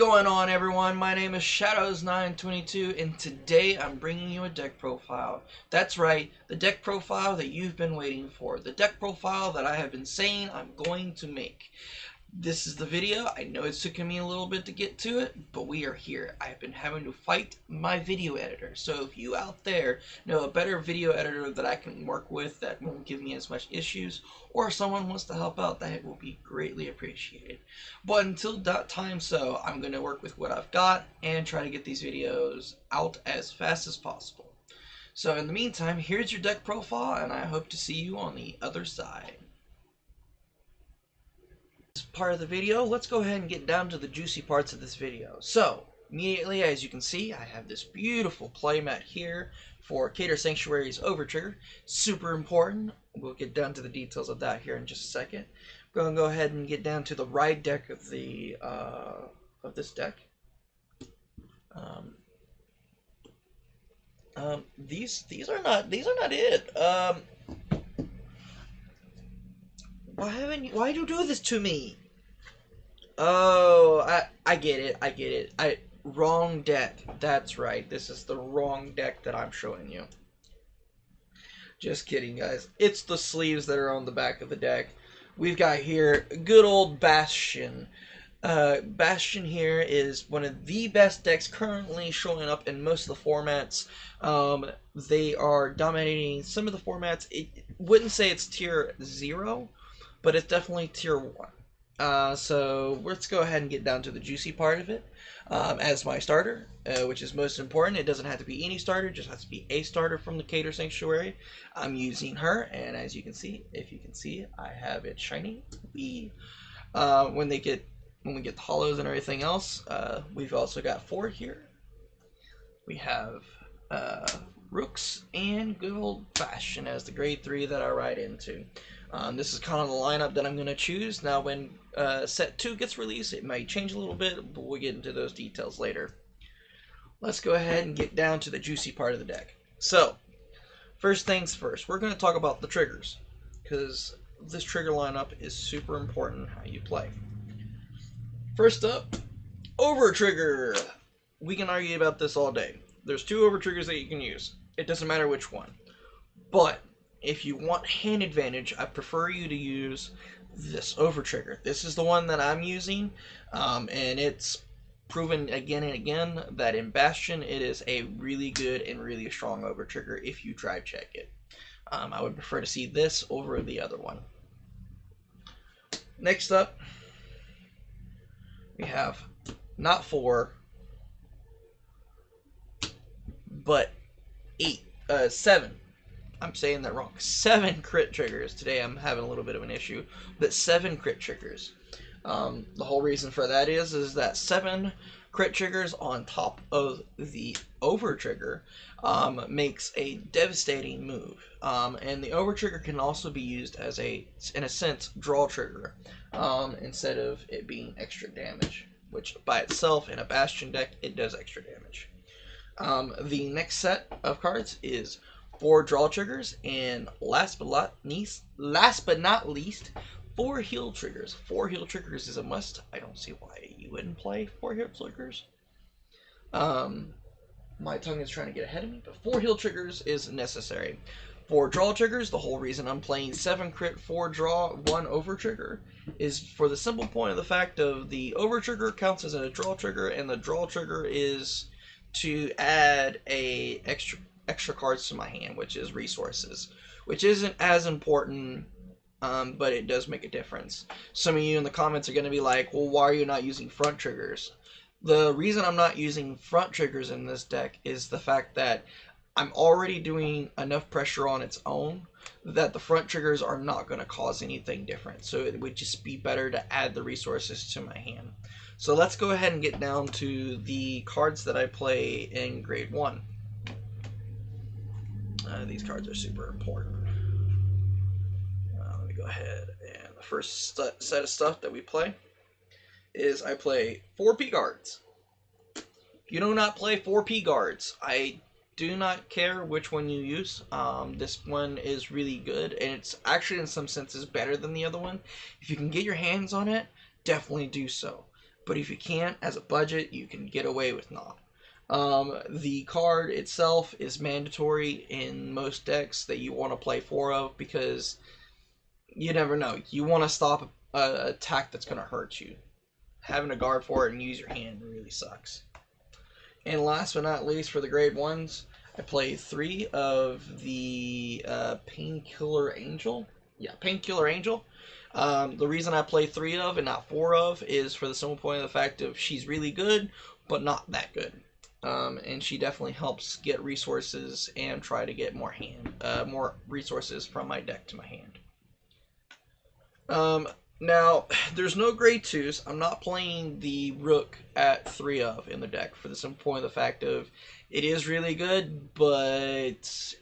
going on, everyone? My name is Shadows922 and today I'm bringing you a deck profile. That's right, the deck profile that you've been waiting for. The deck profile that I have been saying I'm going to make. This is the video. I know it's taken me a little bit to get to it, but we are here. I've been having to fight my video editor. So if you out there know a better video editor that I can work with that won't give me as much issues, or someone wants to help out, that will be greatly appreciated. But until that time, I'm going to work with what I've got and try to get these videos out as fast as possible. So in the meantime, here's your deck profile, and I hope to see you on the other side. Part of the video, let's go ahead and get down to the juicy parts of this video. So immediately, as you can see, I have this beautiful playmat here for Cater Sanctuary's Overtrigger. Super important. We'll get down to the details of that here in just a second. I'm going to go ahead and get down to the ride deck of the of this deck. These are not it. Why do you do this to me? Oh, I get it. Wrong deck. That's right. This is the wrong deck that I'm showing you. Just kidding, guys. It's the sleeves that are on the back of the deck. We've got here good old Bastion. Bastion here is one of the best decks currently showing up in most of the formats. They are dominating some of the formats. It wouldn't say it's tier 0, but it's definitely tier 1. So let's go ahead and get down to the juicy part of it. As my starter, which is most important, it doesn't have to be any starter, it just has to be a starter from the Cater Sanctuary. I'm using her, and as you can see, if you can see, I have it shiny. When we get the hollows and everything else, we've also got 4 here. We have Rooks and good old Bastion as the grade 3 that I ride into. This is kind of the lineup that I'm going to choose. Now when set 2 gets released, it might change a little bit, but we'll get into those details later. Let's go ahead and get down to the juicy part of the deck. So, first things first, we're going to talk about the triggers, because this trigger lineup is super important how you play. First up, Overtrigger. We can argue about this all day. There's 2 Overtriggers that you can use. It doesn't matter which one. But if you want hand advantage, I prefer you to use this Overtrigger. This is the one that I'm using, and it's proven again and again that in Bastion it is a really good and really strong Overtrigger if you drive check it. I would prefer to see this over the other one. Next up, we have not 4, but 7. I'm saying that wrong. 7 crit triggers. Today I'm having a little bit of an issue, but 7 crit triggers. The whole reason for that is that 7 crit triggers on top of the Overtrigger makes a devastating move. And the Overtrigger can also be used as a, in a sense, draw trigger, instead of it being extra damage, which by itself in a Bastion deck, it does extra damage. The next set of cards is 4 draw triggers, and last but not least, 4 heal triggers. 4 heal triggers is a must. I don't see why you wouldn't play 4 heal triggers. My tongue is trying to get ahead of me, but 4 heal triggers is necessary. 4 draw triggers, the whole reason I'm playing 7 crit, 4 draw, 1 overtrigger, is for the simple point of the fact of the overtrigger counts as a draw trigger, and the draw trigger is to add a extra cards to my hand, which is resources, which isn't as important, but it does make a difference. Some of you in the comments are going to be like, well, why are you not using front triggers? The reason I'm not using front triggers in this deck is the fact that I'm already doing enough pressure on its own that the front triggers are not going to cause anything different, so it would just be better to add the resources to my hand. So let's go ahead and get down to the cards that I play in grade 1. These cards are super important. Let me go ahead, and the first set of stuff that we play is I play 4 P guards. You do not play 4 P guards. I do not care which one you use. This one is really good, and it's actually in some senses better than the other one. If you can get your hands on it, definitely do so. but if you can't, as a budget, you can get away with not. The card itself is mandatory in most decks that you want to play 4 of, because you never know. You want to stop an attack that's going to hurt you. Having a guard for it and use your hand really sucks. And last but not least, for the grade 1s, I play 3 of the Painkiller Angel. Yeah, Painkiller Angel. The reason I play 3 of and not 4 of is for the simple point of the fact of she's really good, but not that good. And she definitely helps get resources and try to get more resources from my deck to my hand. Now, there's no grade 2s. I'm not playing the Rook at 3 of in the deck for the simple point of the fact of it is really good, but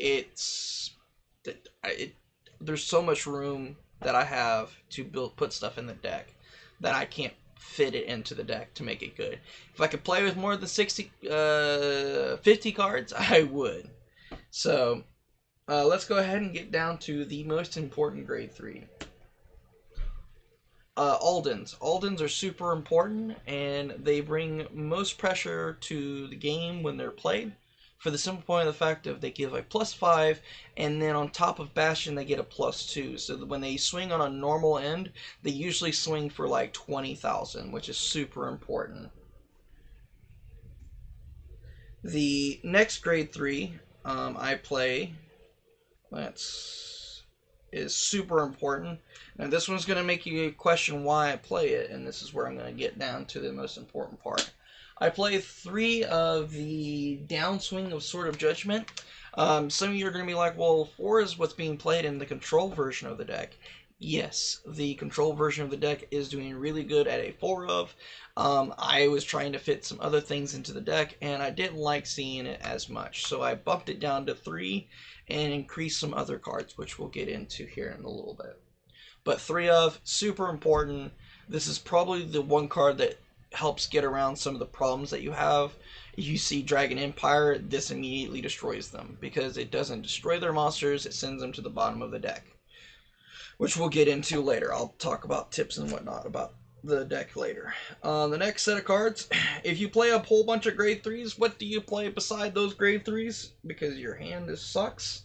there's so much room that I have to put stuff in the deck that I can't fit it into the deck to make it good. If I could play with more than 50 cards, I would. So, let's go ahead and get down to the most important grade 3. Aldens. Aldens are super important, and they bring most pressure to the game when they're played, for the simple point of the fact of they give a +5, and then on top of Bastion they get a +2, so that when they swing on a normal end, they usually swing for like 20,000, which is super important. The next grade 3 I play, is super important. Now this one's going to make you question why I play it, and this is where I'm going to get down to the most important part. I play 3 of the Downswing of Sword of Judgment. Some of you are going to be like, well, 4 is what's being played in the control version of the deck. Yes, the control version of the deck is doing really good at a 4 of. I was trying to fit some other things into the deck, and I didn't like seeing it as much, so I bumped it down to 3 and increased some other cards, which we'll get into here in a little bit. But 3 of, super important. This is probably the one card that helps get around some of the problems that you have. If you see Dragon Empire, this immediately destroys them, because it doesn't destroy their monsters, it sends them to the bottom of the deck, which we'll get into later. I'll talk about tips and whatnot about the deck later. The next set of cards, if you play a whole bunch of grade 3s, what do you play beside those grade 3s? Because your hand sucks.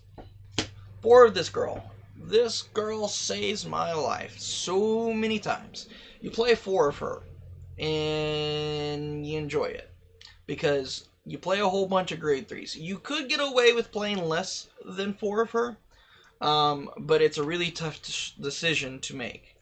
4 of this girl. This girl saves my life so many times. You play 4 of her, and you enjoy it, because you play a whole bunch of grade 3s. You could get away with playing less than 4 of her, but it's a really tough decision to make.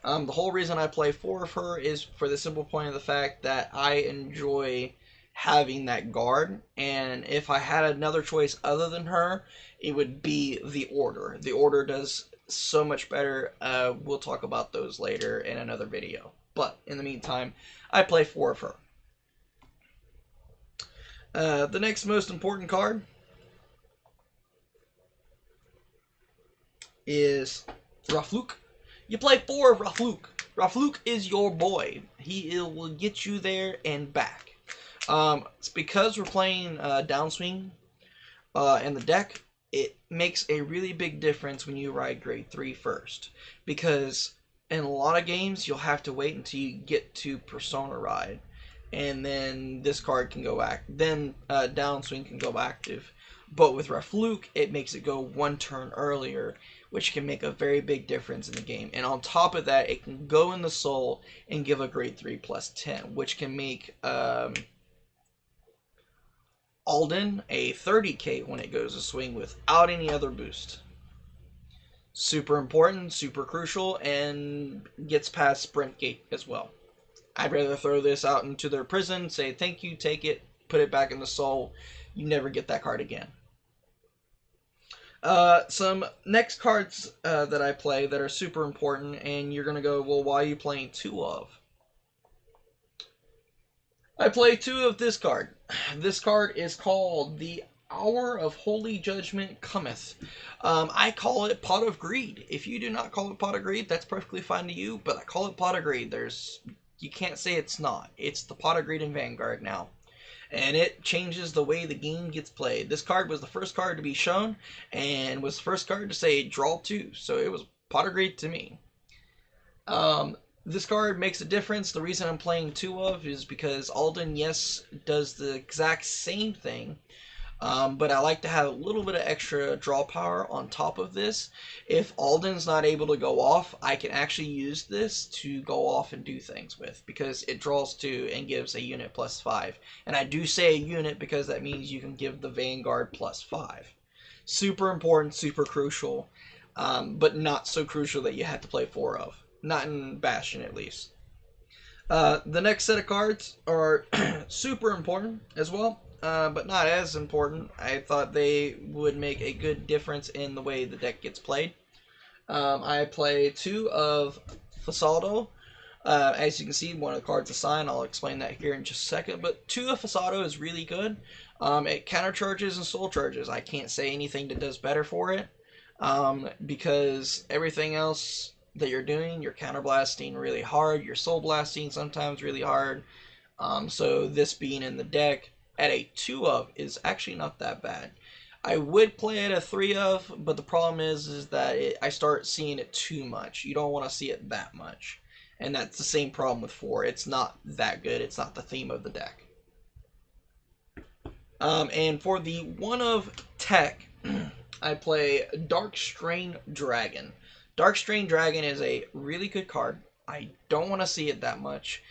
The whole reason I play 4 of her is for the simple point of the fact that I enjoy having that guard, and if I had another choice other than her, it would be the Order. The Order does so much better. We'll talk about those later in another video. But in the meantime, I play 4 of her. The next most important card is Rafluk. You play 4 of Rafluk. Rafluk is your boy. He will get you there and back. It's because we're playing Downswing in the deck, it makes a really big difference when you ride grade 3 first. Because in a lot of games, you'll have to wait until you get to Persona Ride, and then this card can go active. Then Downswing can go active. But with Rafluk, it makes it go 1 turn earlier, which can make a very big difference in the game. And on top of that, it can go in the soul and give a grade 3 +10, which can make Alden a 30k when it goes to swing without any other boost. Super important, super crucial, and gets past Sprint Gate as well. I'd rather throw this out into their prison, say thank you, take it, put it back in the soul. You never get that card again. Some next cards that I play that are super important, and you're going to go, well, why are you playing 2 of? I play 2 of this card. This card is called the Hour of Holy Judgment Cometh. I call it Pot of Greed. If you do not call it Pot of Greed, that's perfectly fine to you, but I call it Pot of Greed. You can't say it's not. It's the Pot of Greed in Vanguard now. And it changes the way the game gets played. This card was the first card to be shown, and was the first card to say draw 2. So it was Pot of Greed to me. this card makes a difference. The reason I'm playing 2 of is because Alden, yes, does the exact same thing, but I like to have a little bit of extra draw power on top of this. If Alden's not able to go off, I can actually use this to go off and do things with, because it draws 2 and gives a unit +5. And I do say a unit because that means you can give the Vanguard +5. Super important, super crucial, but not so crucial that you have to play 4 of. Not in Bastion, at least. The next set of cards are super important as well, but not as important. I thought they would make a good difference in the way the deck gets played. I play 2 of Fasaldo. As you can see, one of the cards assigned. I'll explain that here in just a second. But 2 of Fasaldo is really good. It countercharges and soul charges. I can't say anything that does better for it, because everything else that you're doing, you're counterblasting really hard, you're soul blasting sometimes really hard. So this being in the deck at a 2 of is actually not that bad. I would play it a 3 of, but the problem is that I start seeing it too much. You don't want to see it that much. And that's the same problem with 4. It's not that good. It's not the theme of the deck. And for the 1 of tech, I play Darkstrain Dragon. Darkstrain Dragon is a really good card. I don't want to see it that much,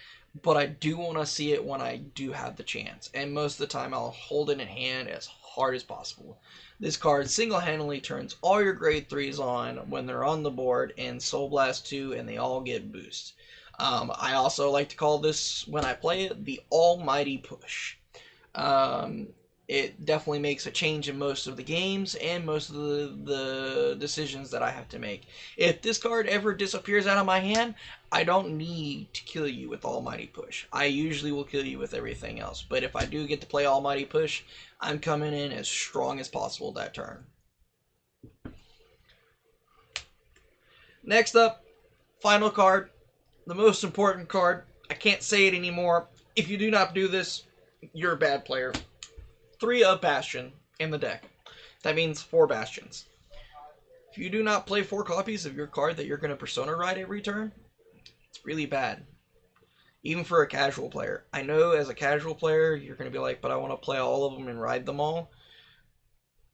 but I do want to see it when I do have the chance. And most of the time I'll hold it in hand as hard as possible. This card single-handedly turns all your grade 3s on when they're on the board and Soul Blast 2, and they all get boost. I also like to call this, when I play it, the Almighty Push. It definitely makes a change in most of the games and most of the decisions that I have to make. If this card ever disappears out of my hand, I don't need to kill you with Almighty Push. I usually will kill you with everything else. But if I do get to play Almighty Push, I'm coming in as strong as possible that turn. Next up, final card. The most important card. I can't say it anymore. If you do not do this, you're a bad player. 3 of Bastion in the deck. That means 4 Bastions. If you do not play 4 copies of your card that you're going to Persona ride every turn, it's really bad. Even for a casual player. I know as a casual player, you're going to be like, but I want to play all of them and ride them all.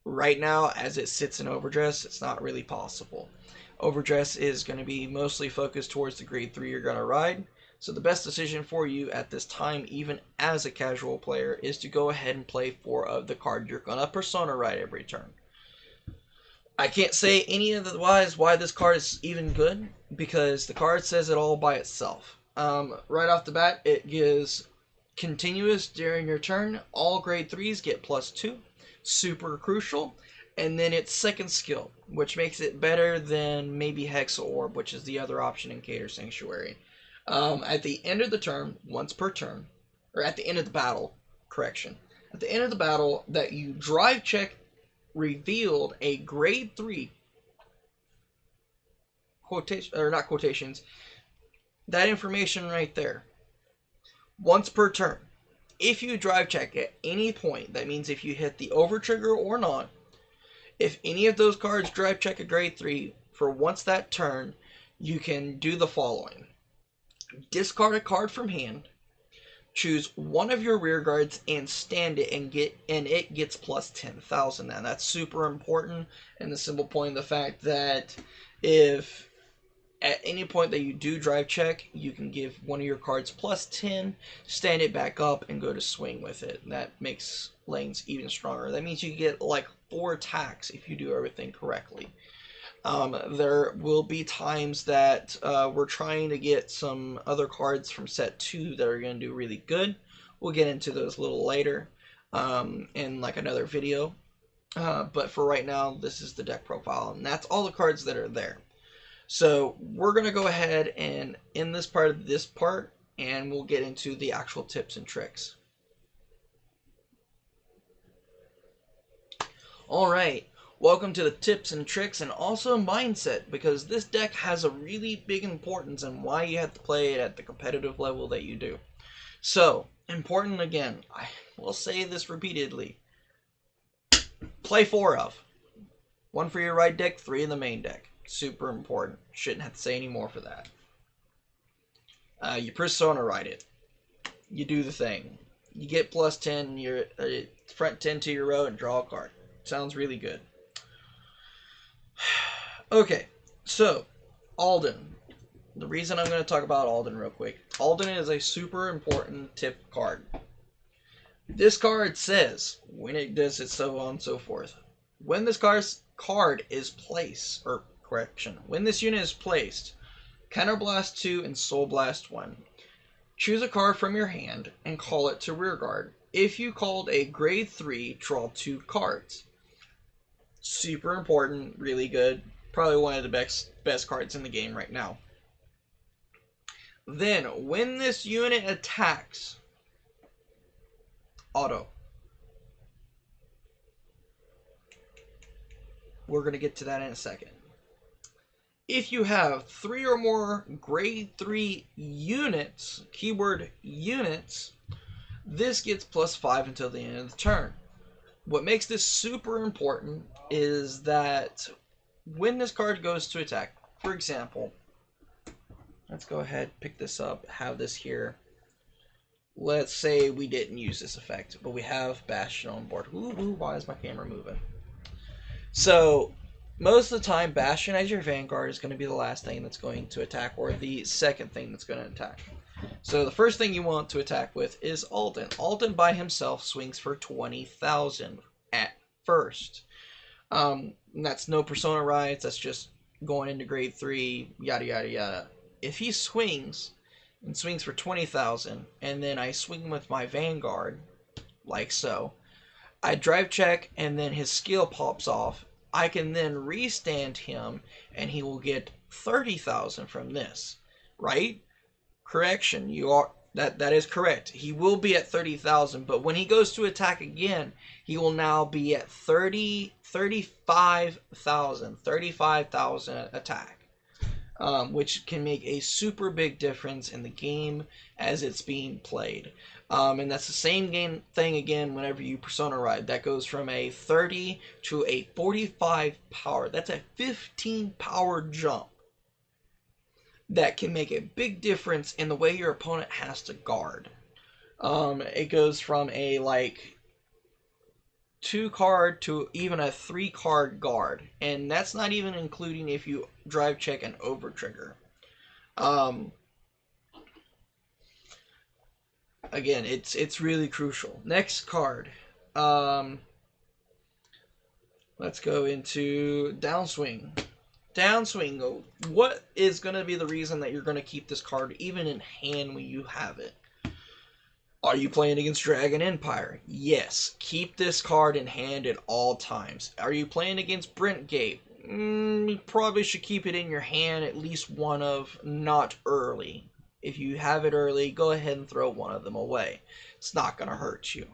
Right now, as it sits in Overdress, it's not really possible. Overdress is going to be mostly focused towards the grade 3 you're going to ride. So the best decision for you at this time, even as a casual player, is to go ahead and play 4 of the card you're going to Persona ride every turn. I can't say any of the why this card is even good, because the card says it all by itself. Right off the bat, it gives continuous during your turn. All grade 3s get +2. Super crucial. And then its second skill, which makes it better than maybe Hex Orb, which is the other option in Cater Sanctuary. At the end of the turn, once per turn, or at the end of the battle, correction. At the end of the battle, that you drive check revealed a grade 3 quotation, or not quotations, that information right there. Once per turn. If you drive check at any point, that means if you hit the over trigger or not, if any of those cards drive check a grade 3 for once that turn, you can do the following. Discard a card from hand, choose one of your rear guards and stand it, and it gets plus 10,000. Now that's super important, and the simple point of the fact that if at any point that you do drive check, you can give one of your cards plus 10, stand it back up, and go to swing with it. That makes lanes even stronger. That means you get like 4 attacks if you do everything correctly. There will be times that we're trying to get some other cards from set 2 that are going to do really good. We'll get into those a little later in like another video. But for right now, this is the deck profile, and that's all the cards that are there. So we're going to go ahead and end this part, and we'll get into the actual tips and tricks. Alright, welcome to the tips and tricks and also mindset, because this deck has a really big importance in why you have to play it at the competitive level that you do. So, important again, I will say this repeatedly. Play 4 of. 1 for your right deck, 3 in the main deck. Super important. Shouldn't have to say any more for that. You persona ride it. You do the thing. You get plus 10, your front 10 to your row, and draw a card. Sounds really good. Okay, so Alden. The reason I'm going to talk about Alden real quick. Alden is a super important tip card. This card says, when it does it, so on and so forth. When this card is placed, or correction, when this unit is placed, Counterblast 2 and Soul Blast 1. Choose a card from your hand and call it to rearguard. If you called a grade 3, draw 2 cards. Super important, really good. Probably one of the best cards in the game right now. Then, when this unit attacks, auto. We're going to get to that in a second. If you have 3 or more grade 3 units, keyword units, this gets plus 5 until the end of the turn. What makes this super important is that when this card goes to attack, for example, let's go ahead, pick this up, have this here. Let's say we didn't use this effect, but we have Bastion on board. Ooh, why is my camera moving? So, most of the time, Bastion as your Vanguard is going to be the last thing that's going to attack, or the second thing that's going to attack. So the first thing you want to attack with is Alden. Alden by himself swings for 20,000 at first. That's no persona rides, that's just going into grade 3, yada yada yada. If he swings for 20,000, and then I swing with my Vanguard, like so, I drive check, and then his skill pops off, I can then restand him, and he will get 30,000 from this, right? Correction, that is correct. He will be at 30,000, but when he goes to attack again, he will now be at 35,000 attack, which can make a super big difference in the game as it's being played. And that's the same thing again whenever you persona ride. That goes from a 30 to a 45 power. That's a 15 power jump. That can make a big difference in the way your opponent has to guard. It goes from a 2 card to even a 3 card guard, and that's not even including if you drive check and over trigger. Again, it's really crucial. Next card. Let's go into Downswing. Downswing, what is going to be the reason that you're going to keep this card even in hand when you have it? Are you playing against Dragon Empire? Yes, keep this card in hand at all times. Are you playing against Brentgate? You probably should keep it in your hand at least one of, not early. If you have it early, go ahead and throw one of them away. It's not going to hurt you.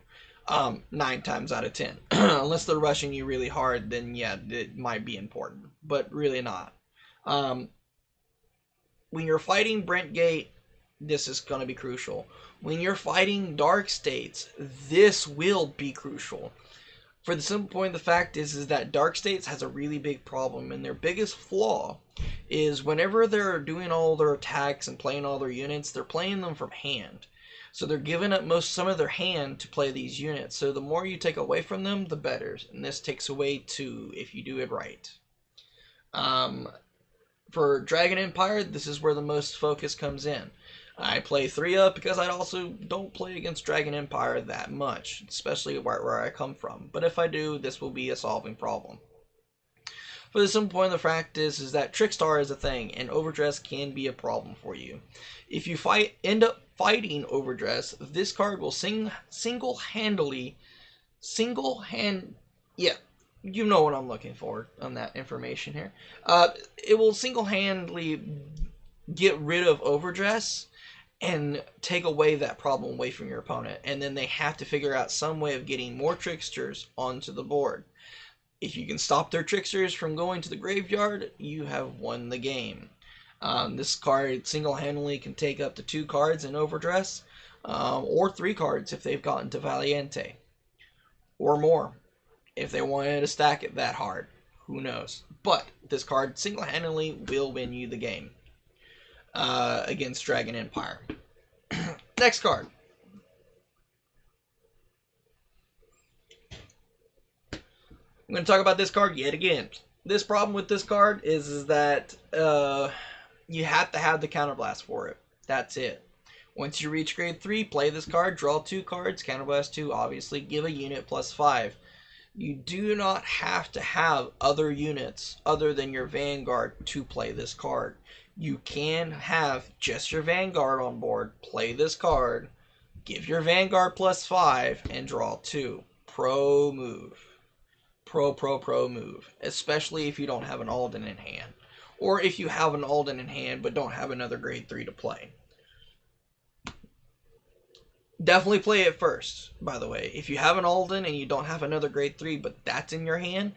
9 times out of 10. Unless they're rushing you really hard, then yeah, it might be important. But really not. When you're fighting Brentgate, this is going to be crucial. When you're fighting Dark States, this will be crucial. For the simple point, the fact is that Dark States has a really big problem, and their biggest flaw is whenever they're doing all their attacks and playing all their units, they're playing them from hand. So they're giving up some of their hand to play these units. So the more you take away from them, the better. And this takes away 2 if you do it right. For Dragon Empire, this is where the most focus comes in. I play 3 up because I also don't play against Dragon Empire that much, especially where I come from. But if I do, this will be a solving problem. For the simple point of the fact is that Trickstar is a thing, and Overdress can be a problem for you. If you end up fighting Overdress, this card will single-handedly, yeah, you know what I'm looking for on that information here. It will single-handedly get rid of Overdress and take away that problem away from your opponent, and then they have to figure out some way of getting more Tricksters onto the board. If you can stop their Tricksters from going to the graveyard, you have won the game. This card single-handedly can take up to 2 cards in Overdress, or 3 cards if they've gotten to Valiente, or more, if they wanted to stack it that hard. Who knows? But this card single-handedly will win you the game. against Dragon Empire. Next card. I'm going to talk about this card yet again. This problem with this card is that you have to have the counterblast for it. That's it. Once you reach grade 3, play this card, draw 2 cards, counterblast 2, obviously give a unit plus 5. You do not have to have other units other than your Vanguard to play this card. You can have just your Vanguard on board, play this card, give your Vanguard plus 5, and draw 2. Pro move. Pro move. Especially if you don't have an Alden in hand. Or if you have an Alden in hand but don't have another grade 3 to play. Definitely play it first, by the way. If you have an Alden and you don't have another grade 3 but that's in your hand,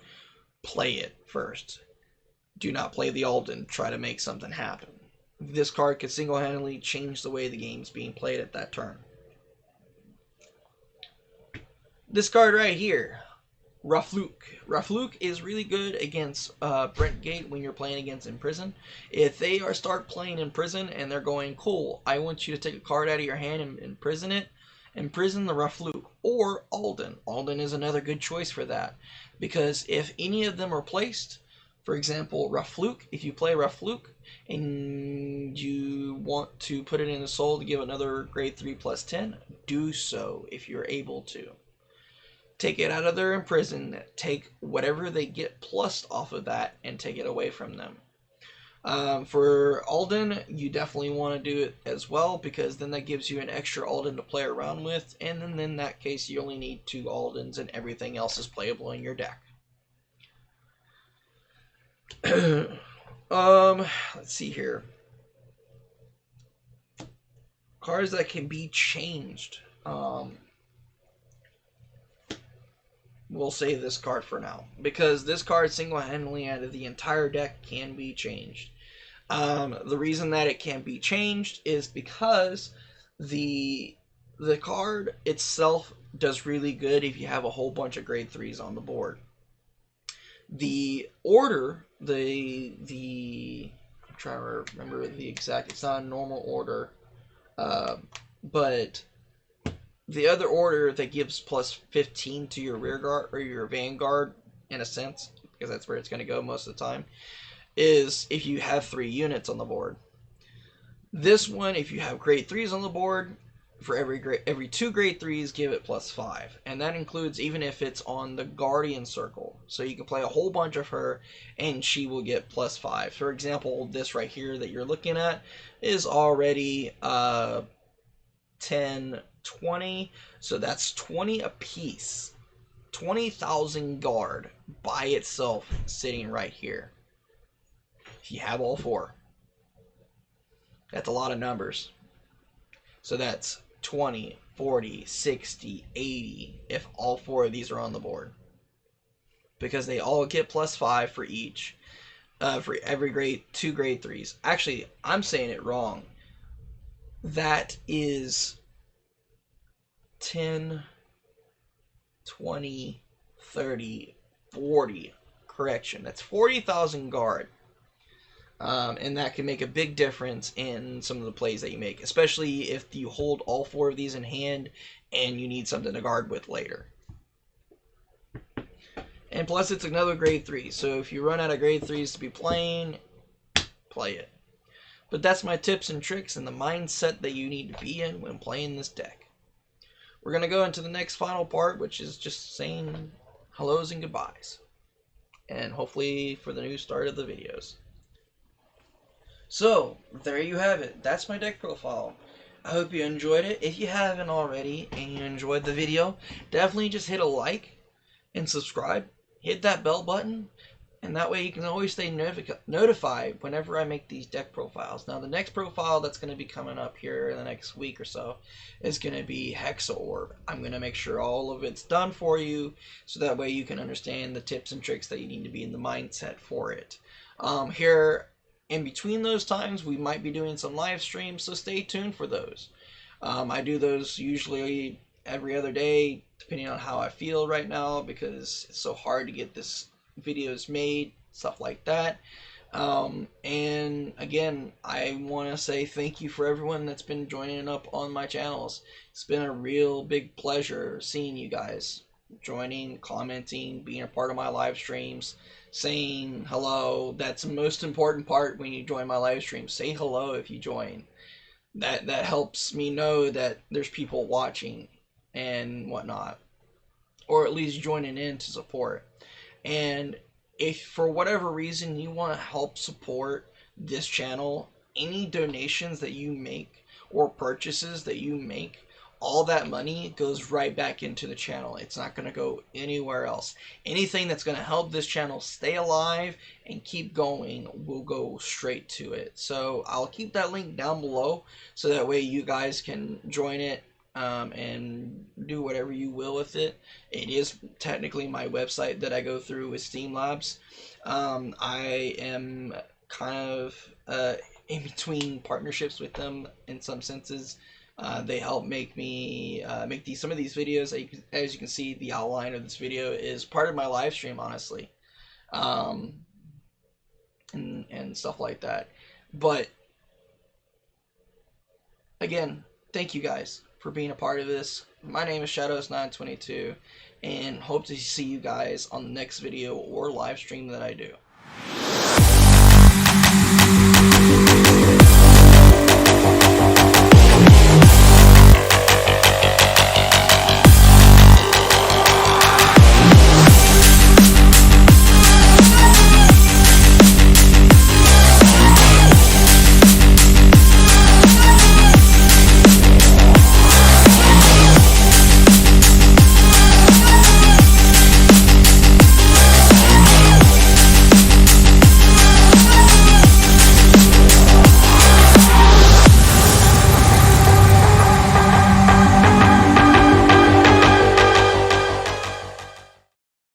play it first. Do not play the Alden. Try to make something happen. This card could single-handedly change the way the game's being played at that turn. This card right here, Rafluke. Rafluke is really good against Brentgate when you're playing against Imprison. If they start playing Imprison and they're going, cool, I want you to take a card out of your hand and imprison it, imprison the Rafluke. Or Alden. Alden is another good choice for that. Because if any of them are placed, for example, Rafluke, if you play Rafluke and you want to put it in a soul to give another grade 3 plus 10, do so if you're able to. Take it out of their imprison, take whatever they get plus off of that, and take it away from them. For Alden, you definitely want to do it as well, because then that gives you an extra Alden to play around with, and then in that case you only need 2 Aldens and everything else is playable in your deck. Let's see here. Cards that can be changed. We'll save this card for now, because this card single-handedly out of the entire deck can be changed. The reason that it can be changed is because the card itself does really good if you have a whole bunch of grade 3s on the board. The order, I'm trying to remember the exact, it's not a normal order, but the other order that gives plus 15 to your rear guard or your Vanguard, in a sense, because that's where it's going to go most of the time, is if you have 3 units on the board. This one, if you have grade 3s on the board, for every 2 grade 3s, give it plus 5, and that includes even if it's on the Guardian Circle. So you can play a whole bunch of her, and she will get plus 5. For example, this right here that you're looking at is already 10. 20, so that's 20 apiece. 20,000 guard by itself sitting right here. If you have all 4. That's a lot of numbers. So that's 20, 40, 60, 80 if all 4 of these are on the board. Because they all get plus 5 for each. For every 2 grade 3s. Actually, I'm saying it wrong. That is 10, 20, 30, 40. Correction, that's 40,000 guard. And that can make a big difference in some of the plays that you make, especially if you hold all 4 of these in hand and you need something to guard with later. And plus, it's another grade 3, so if you run out of grade 3s to be playing, play it. But that's my tips and tricks and the mindset that you need to be in when playing this deck. We're going to go into the next final part, which is just saying hellos and goodbyes. And hopefully for the new start of the videos. So, there you have it. That's my deck profile. I hope you enjoyed it. If you haven't already and you enjoyed the video, definitely just hit a like and subscribe. Hit that bell button. And that way you can always stay notified whenever I make these deck profiles. Now the next profile that's going to be coming up here in the next week or so is going to be Hexa Orb. I'm going to make sure all of it's done for you so that way you can understand the tips and tricks that you need to be in the mindset for it. Here in between those times we might be doing some live streams, so stay tuned for those. I do those usually every other day depending on how I feel right now because it's so hard to get this videos made, stuff like that. And again, I want to say thank you for everyone that's been joining up on my channels. It's been a real big pleasure seeing you guys joining, commenting, being a part of my live streams, saying hello. That's the most important part when you join my live stream. Say hello if you join. That helps me know that there's people watching and whatnot, or at least joining in to support. And if for whatever reason you want to help support this channel, any donations that you make or purchases that you make, all that money goes right back into the channel. It's not going to go anywhere else. Anything that's going to help this channel stay alive and keep going will go straight to it. So I'll keep that link down below so that way you guys can join it and do whatever you will with it. It is technically my website that I go through with Steam Labs. I am kind of in between partnerships with them in some senses. They help make me make some of these videos. As you can see, the outline of this video is part of my live stream, honestly, and stuff like that. But again, thank you guys for being a part of this. My name is Shadows922, and hope to see you guys on the next video or live stream that I do.